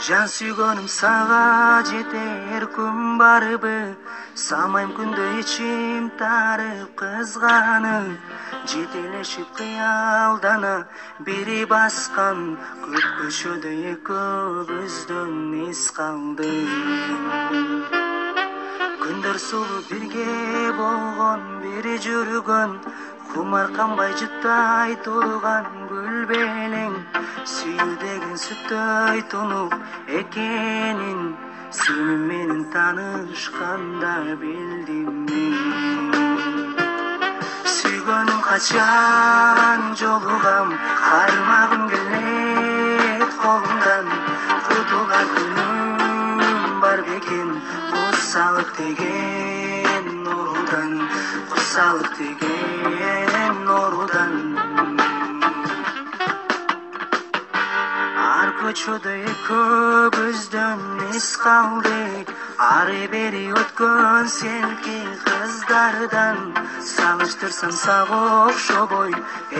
Жан сүйгөнүм сага жетер күн барбы, салмайм күндө ичим тарып кызганып, жетелешип кыялдана бири баскан көп көчөдө экөөбүздөн эс калды. Күндөр сулуу бирге болгон, бири жүргөн, кумар канбай жыттай турган гүл белең, сүйүү деген сүттөй тунук экенин сени менен таанышканда билдим мен. Сүйгөнүм качан жолугам, кармагым келет колумдан, кутулган күнүм бар бекен, кусалык деген оорудан, кусалык деген оорудан. Ар көчөдө экөөбүздөн эс калды, ары бери өткөн селки кыздардан, салыштырсам сага окшобой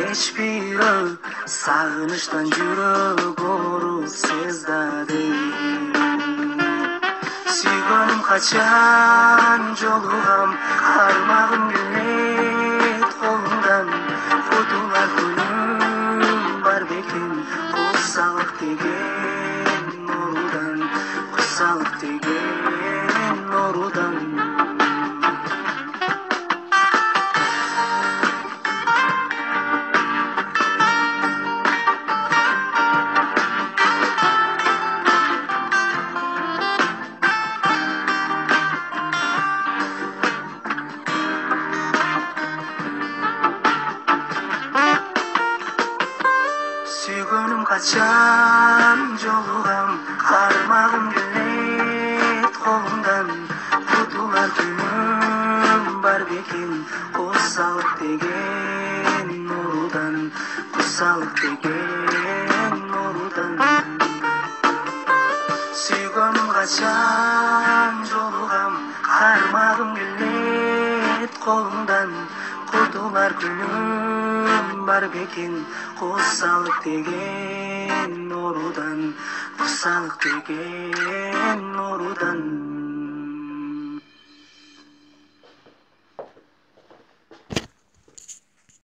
эч бирөө, сагынычтан жүрөк ооруп сыздады. Сүйгөнүм качан жолугам, кармагым келет колумдан, кутулган күнүм бар бекен, кусалык деген оорудан, кусалык деген оорудан. Сүйгөнүм качан жолугам, кармагым келет колумдан, кутулган күнүм бар бекен, кусалык деген оорудан, кусалык деген оорудан. Сүйгөнүм качан жолугам, кармагым келет колумдан, кутулар күнүм бар бекен, кусалык деген оорудан, кусалык деген оорудан.